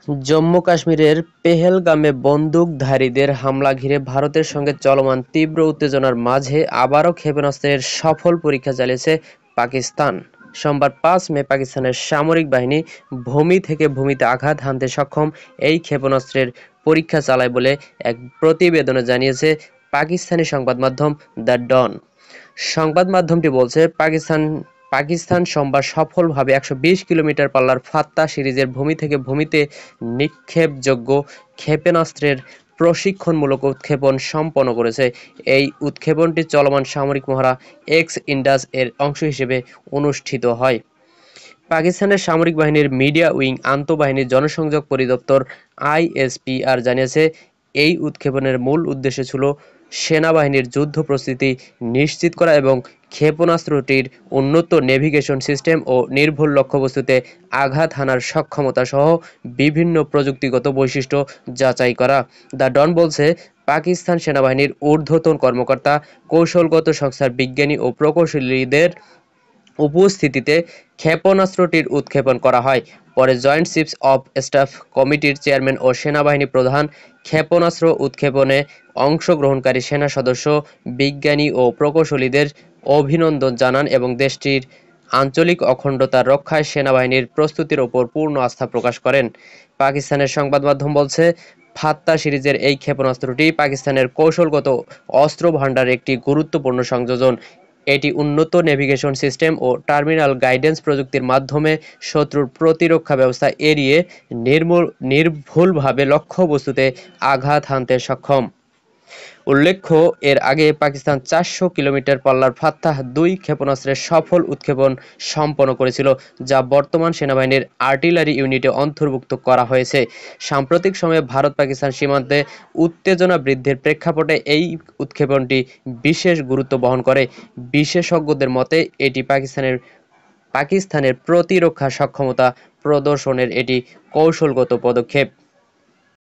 জম্মু কাশ্মীরের পেহেলগামে বন্দুকধারীদের হামলা ঘিরে ভারতের সঙ্গে চলমান তীব্র উত্তেজনার মাঝে আবারও ক্ষেপণাস্ত্রের সফল পরীক্ষা চালিয়েছে পাকিস্তান। সোমবার ৫ মে পাকিস্তানের সামরিক বাহিনী ভূমি থেকে ভূমিতে আঘাত হানতে সক্ষম এই ক্ষেপণাস্ত্রের পরীক্ষা চালায় বলে এক প্রতিবেদনে জানিয়েছে পাকিস্তানি সংবাদ মাধ্যম দ্য ডন। সংবাদ মাধ্যমটি বলছে, পাকিস্তান সোমবার সফলভাবে ১২০ কিলোমিটার পাল্লার ফাত্তা সিরিজের ভূমি থেকে ভূমিতে নিক্ষেপযোগ্য ক্ষেপণাস্ত্রের প্রশিক্ষণমূলক উৎক্ষেপণ সম্পন্ন করেছে। এই উৎক্ষেপণটি চলমান সামরিক মহড়া এক্স ইন্ডাস এর অংশ হিসেবে অনুষ্ঠিত হয়। পাকিস্তানের সামরিক বাহিনীর মিডিয়া উইং আন্তঃবাহিনী জনসংযোগ পরিদপ্তর আইএসপিআর জানিয়েছে, এই উৎক্ষেপণের মূল উদ্দেশ্য ছিল সেনাবাহিনীর যুদ্ধ প্রস্তুতি নিশ্চিত করা এবং ক্ষেপণাস্ত্রটির উন্নত নেভিগেশন সিস্টেম ও নির্ভুল লক্ষ্যবস্তুতে আঘাত হানার সক্ষমতা সহ বিভিন্ন প্রযুক্তিগত বৈশিষ্ট্য যাচাই করা। দ্য ডন বলছে, পাকিস্তান সেনাবাহিনীর ঊর্ধ্বতন কর্মকর্তা, কৌশলগত সংস্থার বিজ্ঞানী ও প্রকৌশলীদের উপস্থিতিতে ক্ষেপণাস্ত্রটির উৎক্ষেপণ করা হয়। পরে জয়েন্ট চিফস অব স্টাফ কমিটির চেয়ারম্যান ও সেনাবাহিনী প্রধান ক্ষেপণাস্ত্র উৎক্ষেপণে অংশগ্রহণকারী সেনা সদস্য, বিজ্ঞানী ও প্রকৌশলীদের অভিনন্দন জানান এবং দেশটির আঞ্চলিক অখণ্ডতা রক্ষায় সেনাবাহিনীর প্রস্তুতির ওপর পূর্ণ আস্থা প্রকাশ করেন। পাকিস্তানের সংবাদ মাধ্যম বলছে, ফাত্তা সিরিজের এই ক্ষেপণাস্ত্রটি পাকিস্তানের কৌশলগত অস্ত্র ভান্ডারের একটি গুরুত্বপূর্ণ সংযোজন। এটি উন্নত নেভিগেশন সিস্টেম ও টার্মিনাল গাইডেন্স প্রযুক্তির মাধ্যমে শত্রুর প্রতিরক্ষা ব্যবস্থা এড়িয়ে নির্ভুলভাবে লক্ষ্যবস্তুতে আঘাত হানতে সক্ষম। উল্লেখ্য, এর আগে পাকিস্তান ৪০০ কিলোমিটার পাল্লার ফাত্তাহ-২ ক্ষেপণাস্ত্রের সফল উৎক্ষেপণ সম্পন্ন করেছিল, যা বর্তমান সেনাবাহিনীর আর্টিলারি ইউনিটে অন্তর্ভুক্ত করা হয়েছে। সাম্প্রতিক সময়ে ভারত-পাকিস্তান সীমান্তে উত্তেজনা বৃদ্ধির প্রেক্ষাপটে এই উৎক্ষেপণটি বিশেষ গুরুত্ব বহন করে। বিশেষজ্ঞদের মতে, এটি পাকিস্তানের প্রতিরক্ষা সক্ষমতা প্রদর্শনের একটি কৌশলগত পদক্ষেপ।